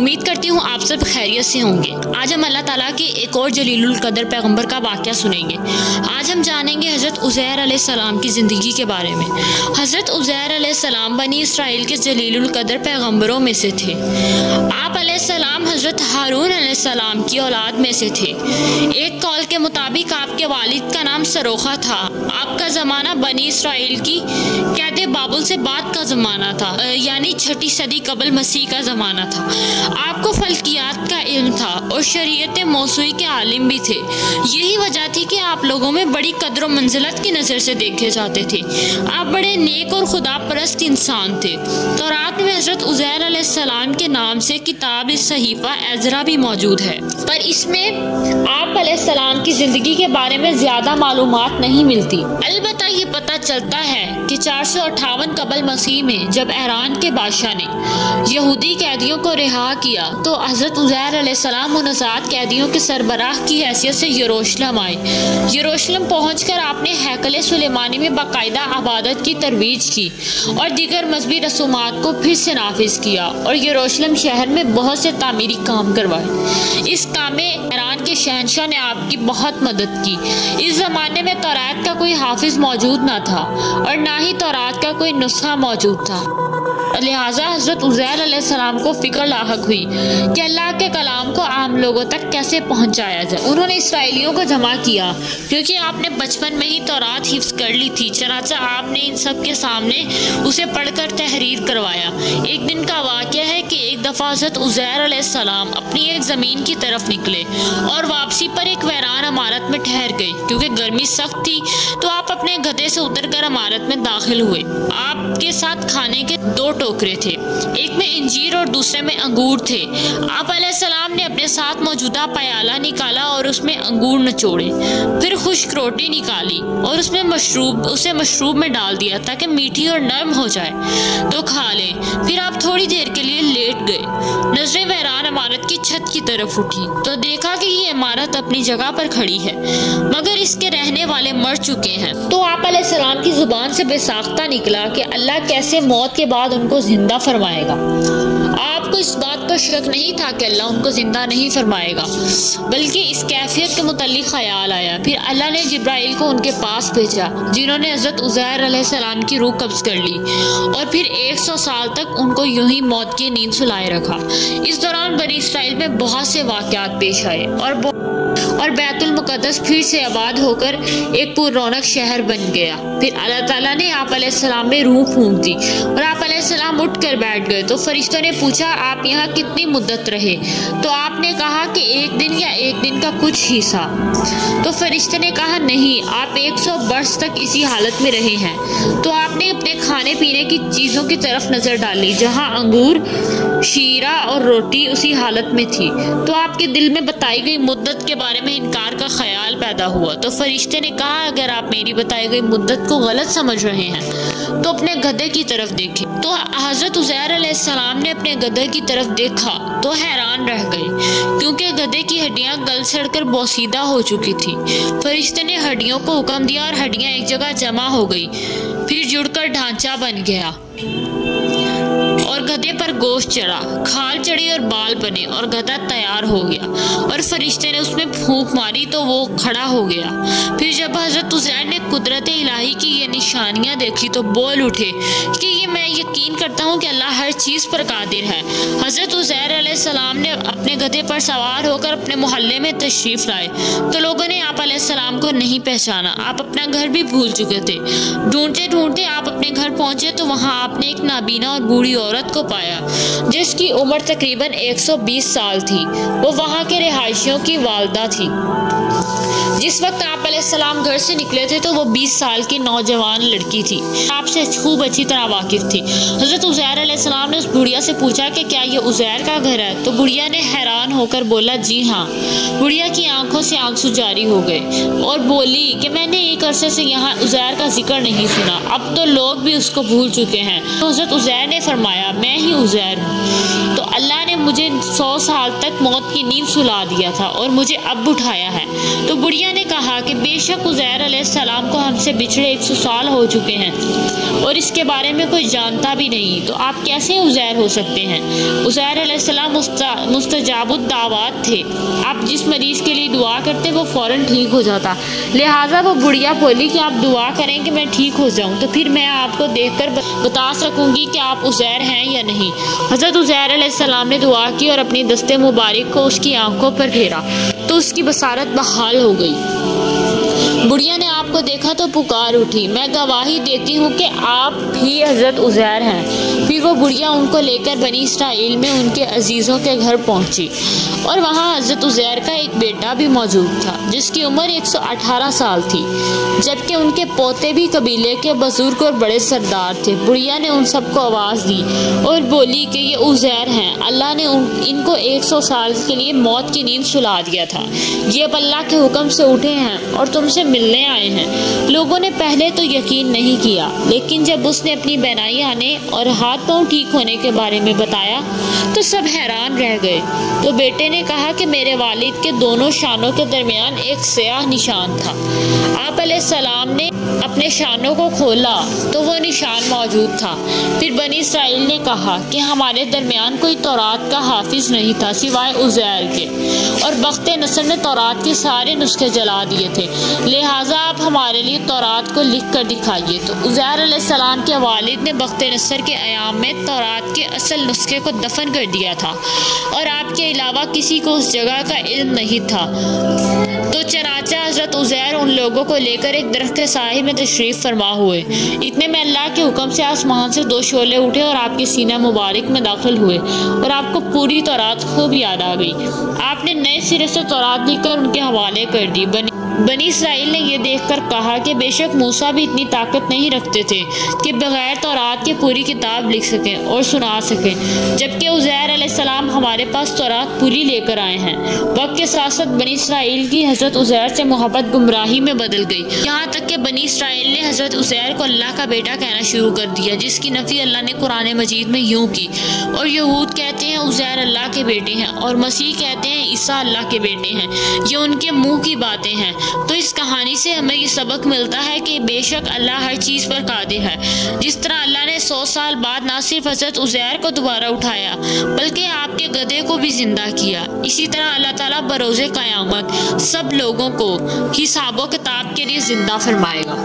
امید کرتی ہوں آپ سب خیریت سے ہوں گے۔ آج ہم اللہ تعالیٰ کے ایک اور جلیل القدر پیغمبر کا واقعہ سنیں گے۔ آج ہم جانیں گے حضرت عزیر علیہ السلام کی زندگی کے بارے میں۔ حضرت عزیر علیہ السلام بنی اسرائیل کے جلیل القدر پیغمبروں میں سے تھے۔ آپ علیہ السلام حضرت ہارون علیہ السلام کی اولاد میں سے تھے۔ ایک قول کے مطابق آپ کے والد کا نام سروخہ تھا۔ آپ کا زمانہ بنی اسرائیل کی قید بابل سے بعد کا زمانہ تھا، یعنی 6 صدی قبل مسیح کا زمانہ تھا۔ آپ کو فلکیات کا علم تھا اور شریعت موسوعی کے عالم بھی تھے۔ یہی وجہ تھی کہ آپ لوگوں میں بڑی قدر و منزلت کی نظر سے دیکھے جاتے تھے۔ آپ بڑے نیک اور خدا پرست انسان تھے۔ تورات میں حضرت عزیر علیہ السلام کے نام سے کتاب صحیفہ عزرا بھی موجود ہے، پر اس میں آپ علیہ السلام کی زندگی کے بارے میں زیادہ معلومات نہیں ملتی۔ البتہ یہ پتہ چلتا ہے کہ 458 قبل مسیح میں جب ایران کے بادشاہ نے یہودی قیدیوں کو رہا کیا تو حضرت عزیر علیہ السلام ان آزاد قیدیوں کے سربراہ کی حیثیت سے یروشلم آئے۔ یروشلم پہنچ کر آپ نے ہیکل سلیمانی میں باقاعدہ عبادت کی ترویج کی اور دیگر مذہبی رسومات کو پھر سے نافذ کیا اور یروشلم شہر میں بہت سے تعمیری کام کروائے۔ اس کام میں ایران کے شہنشاہ نے آپ کی بہت مدد کی۔ اس زمانے میں تورات کا کوئی حافظ موجود نہ تھا اور نہ ہی تورات کا کوئی نسخہ موجود تھا، لہٰذا حضرت عزیر علیہ السلام کو فکر لاحق ہوئی کہ اللہ کے کلام کو عام لوگوں تک کیسے پہنچایا جائے۔ انہوں نے اسرائیلیوں کو جمع کیا، کیونکہ آپ نے بچپن میں ہی تورات حفظ کر لی تھی، چنانچہ آپ نے ان سب کے سامنے اسے پڑھ کر تحریر کروایا۔ ایک دن کا واقعہ ہے کہ ایک دفعہ حضرت عزیر علیہ السلام اپنی ایک زمین کی طرف نکلے اور واپسی پر ایک ویران عمارت میں ٹھہر گئے۔ کیونکہ گرمی سخت تھی تو آپ اپنے گدھے سے اتر کر عمارت میں داخل ہوئے۔ آپ کے ساتھ کھانے کے 2 ٹوکرے تھے، ایک میں انجیر اور دوسرے میں انگور تھے۔ آپ علیہ السلام نے اپنے ساتھ موجودہ پیالہ نکالا اور اس میں انگور نچوڑے، پھر خشک روٹی نکالی اور اسے مشروب میں ڈال دیا تاکہ میٹھی اور نرم ہو جائے تو کھا لیں۔ پھر آپ تھوڑی دیر کے لیے لیٹ گئے۔ نظریں ویران عمارت کی چھت کی طرف اٹھی تو دیکھا کہ یہ عمارت اپنی جگہ پر کھڑی ہے مگر اس کے رہنے والے مر چکے ہیں۔ تو آپ علیہ السلام کی زبان سے بے ساختہ نکلا کہ اللہ کیسے موت کے بعد ان کو زندہ فرمائے گا۔ آپ کو اس بات پر شک نہیں تھا کہ اللہ ان کو زندہ نہیں فرمائے گا، بلکہ اس کیفیت کے متعلق خیال آیا۔ پھر اللہ نے جبرائیل کو ان کے پاس بھیجا جنہوں نے حضرت عزیر علیہ السلام کی روح قبض کر لی اور پھر 100 سال تک ان کو یوں ہی موت کی نیند سلائے رکھا۔ اس دوران بنی اسرائیل میں بہت سے واقعات پیش آئے اور بیت المقدس پھر سے آباد ہو کر ایک پر رونق شہر بن گیا۔ پھر اللہ تعالیٰ نے آپ علیہ السلام میں روح پھونک دی اور آپ علیہ السلام اٹھ کر بیٹھ گئے۔ تو فرشتوں نے پوچھا آپ یہاں کتنی مدت رہے؟ تو آپ نے کہا کہ 1 دن یا 1 دن کا کچھ حصہ۔ تو فرشتے نے کہا نہیں، آپ 100 برس تک اسی حالت میں رہے ہیں۔ تو آپ نے اپنے کھانے پینے کی چیزوں کی طرف نظر ڈالی جہاں انگور، شیرہ اور روٹی اسی حالت میں تھی۔ تو آپ کے دل میں بتائی گئی مدت کے بارے میں انکار کا خیال پیدا ہوا۔ تو فرشتے نے کہا اگر آپ میری بتائی گئی مدت کو غلط سمجھ رہے ہیں تو اپنے گدھے کی طرف دیکھیں۔ تو حضرت عزیر علیہ السلام نے اپنے گدھے کی طرف دیکھا تو حیران رہ گئے، کیونکہ گدھے کی ہڈیاں گل سڑ کر بوسیدہ ہو چکی تھی۔ فرشتے نے ہڈیوں کو حکم دیا اور ہڈیاں ایک جگہ جمع ہو گئی، پھر جڑ کر ڈھانچہ بن گیا اور گدھے پر گوشت چڑھا، کھال چڑھی اور بال بنے اور گدھا تیار ہو گیا اور فرشتے نے اس میں پھونک ماری تو وہ کھڑا ہو گیا۔ پھر جب حضرت عزیر نے قدرت الہی کی یہ نشانیاں دیکھی تو بول اٹھے کہ یہ میں یقین کرتا ہوں کہ اللہ ہر چیز پر قادر ہے۔ حضرت عزیر علیہ السلام نے اپنے گدھے پر سوار ہو کر اپنے محلے میں تشریف لائے تو لوگوں نے آپ علیہ السلام کو نہیں پہچانا۔ آپ اپنا گھر بھی بھول چکے تھے۔ ڈھونڈتے ڈھونڈتے آپ اپنے گھر پہنچے تو وہاں آپ نے ایک نابینا اور بوڑھی عورت کو پایا جس کی عمر تقریباً 120 سال تھی۔ وہ وہاں کے رہائشیوں کی والدہ تھی۔ جس وقت آپ علیہ السلام گھر سے نکلے تھے تو وہ 20 سال کی نوجوان لڑکی تھی، آپ سے خوب اچھی طرح واقف تھی۔ حضرت عزیر علیہ السلام نے اس بڑھیا سے پوچھا کہ کیا یہ عزیر کا گھر ہے؟ تو بڑھیا نے حیران ہو کر بولا جی ہاں۔ بڑھیا کی آنکھوں سے آنسو جاری ہو گئے اور بولی کہ میں نے ایک عرصے سے یہاں عزیر کا ذکر نہیں سنا، اب تو لوگ بھی اس کو بھول چکے ہیں۔ تو حضرت عزیر نے فرمایا میں ہی عزیر ہوں۔ تو اللہ نے مجھے 100 سال تک موت کی نیند سلا دیا تھا اور مجھے اب اٹھایا ہے۔ تو بڑھیا نے کہا کہ بے شک عزیر علیہ السلام کو ہم سے بچھڑے 100 سال ہو چکے ہیں اور اس کے بارے میں کوئی جانتا بھی نہیں، تو آپ کیسے عزیر ہو سکتے ہیں؟ عزیر علیہ السلام مستجاب الدعوات تھے، آپ جس مریض کے لیے دعا کرتے وہ فوراً ٹھیک ہو جاتا، لہٰذا وہ بڑھیا بولی کہ آپ دعا کریں کہ میں ٹھیک ہو جاؤں، تو پھر میں آپ کو دیکھ کر بتا سکوں گی کہ آپ عزیر ہیں یا نہیں۔ حضرت عزیر علیہ السلام نے دعا کی اور اپنی دست مبارک کو اس کی آنکھوں پر پھیرا تو اس کی بصارت بحال ہو گئی۔ بڑھیا نے آپ کو دیکھا تو پکار اٹھی، میں گواہی دیتی ہوں کہ آپ بھی حضرت عزیر ہیں۔ پھر وہ بڑھیا ان کو لے کر بنی اسرائیل میں ان کے عزیزوں کے گھر پہنچی اور وہاں حضرت عزیر کا ایک بیٹا بھی موجود تھا جس کی عمر 118 سال تھی، جبکہ ان کے پوتے بھی قبیلے کے بزرگ اور بڑے سردار تھے۔ بڑھیا نے ان سب کو آواز دی اور بولی کہ یہ عزیر ہیں، اللہ نے ان کو 100 سال کے لیے موت کی نیند سلا دیا تھا، یہ اب اللہ کے حکم سے اٹھے ہیں اور تم سے ملنے آئے ہیں۔ لوگوں نے پہلے تو یقین نہیں کیا، لیکن جب اس نے اپنی بینائی آنے اور ہاتھ پاؤں ٹھیک ہونے کے بارے میں بتایا تو سب حیران رہ گئے۔ تو بیٹے نے کہا کہ میرے والد کے دونوں شانوں کے درمیان ایک سیاہ نشان تھا۔ آپ علیہ السلام نے اپنے شانوں کو کھولا تو وہ نشان موجود تھا۔ پھر بنی اسرائیل نے کہا کہ ہمارے درمیان کوئی تورات کا حافظ نہیں تھا سوائے عزیر کے، اور بخت نصر نے تورات کے سارے نسخے جلا دیے تھے، لہٰذا آپ ہمارے لیے تورات کو لکھ کر دکھائیے۔ تو عزیر علیہ السلام کے والد نے بخت نصر کے ایام میں تورات کے اصل نسخے کو دفن کر دیا تھا اور آپ کے علاوہ کسی کو اس جگہ کا علم نہیں تھا۔ تو چنانچہ حضرت عزیر ان لوگوں کو لے کر ایک درخت کے سائے میں تشریف فرما ہوئے، اتنے میں اللہ کے حکم سے آسمان سے 2 شعلے اٹھے اور آپ کے سینہ مبارک میں داخل ہوئے اور آپ کو پوری تورات خوب یاد آ گئی۔ آپ نے نئے سرے سے تورات لکھ کر ان کے حوالے کر دی۔ بنی اسرائیل نے یہ دیکھ کر کہا کہ بے شک موسیٰ بھی اتنی طاقت نہیں رکھتے تھے کہ بغیر تورات کے پوری کتاب لکھ سکیں اور سنا سکیں، جبکہ عزیر علیہ السلام ہمارے پاس تورات پوری لے کر آئے ہیں۔ وقت کے ساتھ ساتھ بنی اسرائیل کی حضرت عزیر سے محبت گمراہی میں بدل گئی، یہاں تک کہ بنی اسرائیل نے حضرت عزیر کو اللہ کا بیٹا کہنا شروع کر دیا، جس کی نفی اللہ نے قرآن مجید میں یوں کی، اور یہود کہتے ہیں عزیر اللہ کے بیٹے ہیں اور مسیح کہتے ہیں عیسیٰ اللہ کے بیٹے ہیں، یہ ان کے منہ کی باتیں ہیں۔ تو اس کہانی سے ہمیں یہ سبق ملتا ہے کہ بے شک اللہ ہر چیز پر قادر ہے۔ جس طرح اللہ نے 100 سال بعد نہ صرف حضرت عزیر کو دوبارہ اٹھایا بلکہ آپ کے گدھے کو بھی زندہ کیا، اسی طرح اللہ تعالیٰ بروز قیامت سب لوگوں کو حساب و کتاب کے لیے زندہ فرمائے گا۔